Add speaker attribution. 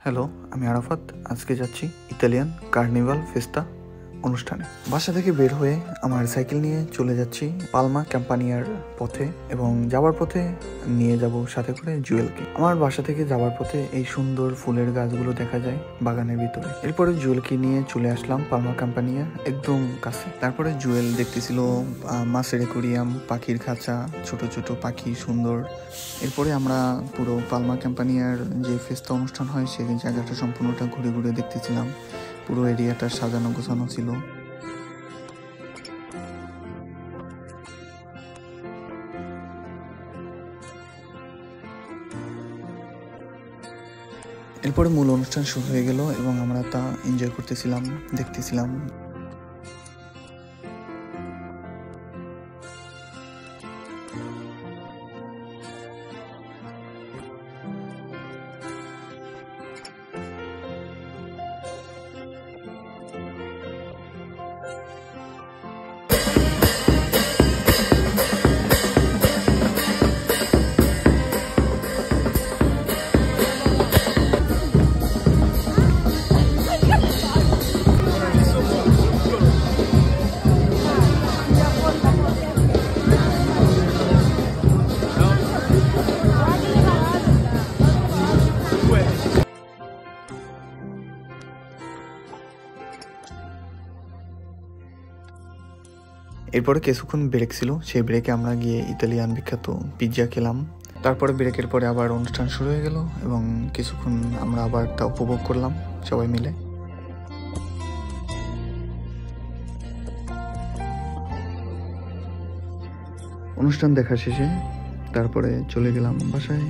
Speaker 1: Hello, আমি আরাফাত। আজকে যাচ্ছি ইতালিয়ান কার্নিভাল ফেস্তা অনুষ্ঠানে। বাসা থেকে বের হয়ে আমার সাইকেল নিয়ে চলে যাচ্ছি পালমা ক্যাম্পানিয়ার পথে, এবং যাওয়ার পথে নিয়ে যাব সাথে করে জুয়েলকে। আমার বাসা থেকে যাওয়ার পথে এই সুন্দর ফুলের গাছগুলো দেখা যায় বাগানের ভিতরে। এরপরে জুয়েলকে নিয়ে চলে আসলাম পালমা ক্যাম্পানিয়ার একদম কাছে। তারপরে জুয়েল দেখতেছিল মাছের অ্যাকোরিয়াম, পাখির খাঁচা, ছোট ছোট পাখি, সুন্দর। এরপরে আমরা পুরো পালমা ক্যাম্পানিয়ার যে ফেস্তা অনুষ্ঠান হয় সেই জায়গাটা সম্পূর্ণটা ঘুরে ঘুরে দেখতেছিলাম। পুরো এরিয়াটা সাজানো গোছানো ছিল। এরপরে মূল অনুষ্ঠান শুরু হয়ে গেল এবং আমরা তা এনজয় করতেছিলাম, দেখতেছিলাম। এরপরে কিছুক্ষণ ব্রেক ছিল, সেই ব্রেকে আমরা গিয়ে ইতালিয়ান বিখ্যাত পিৎজা খেলাম। তারপরে ব্রেকের পরে আবার অনুষ্ঠান শুরু হয়ে গেল এবং কিছুক্ষণ আমরা আবার তা উপভোগ করলাম সবাই মিলে। অনুষ্ঠান দেখা শেষে তারপরে চলে গেলাম বাসায়।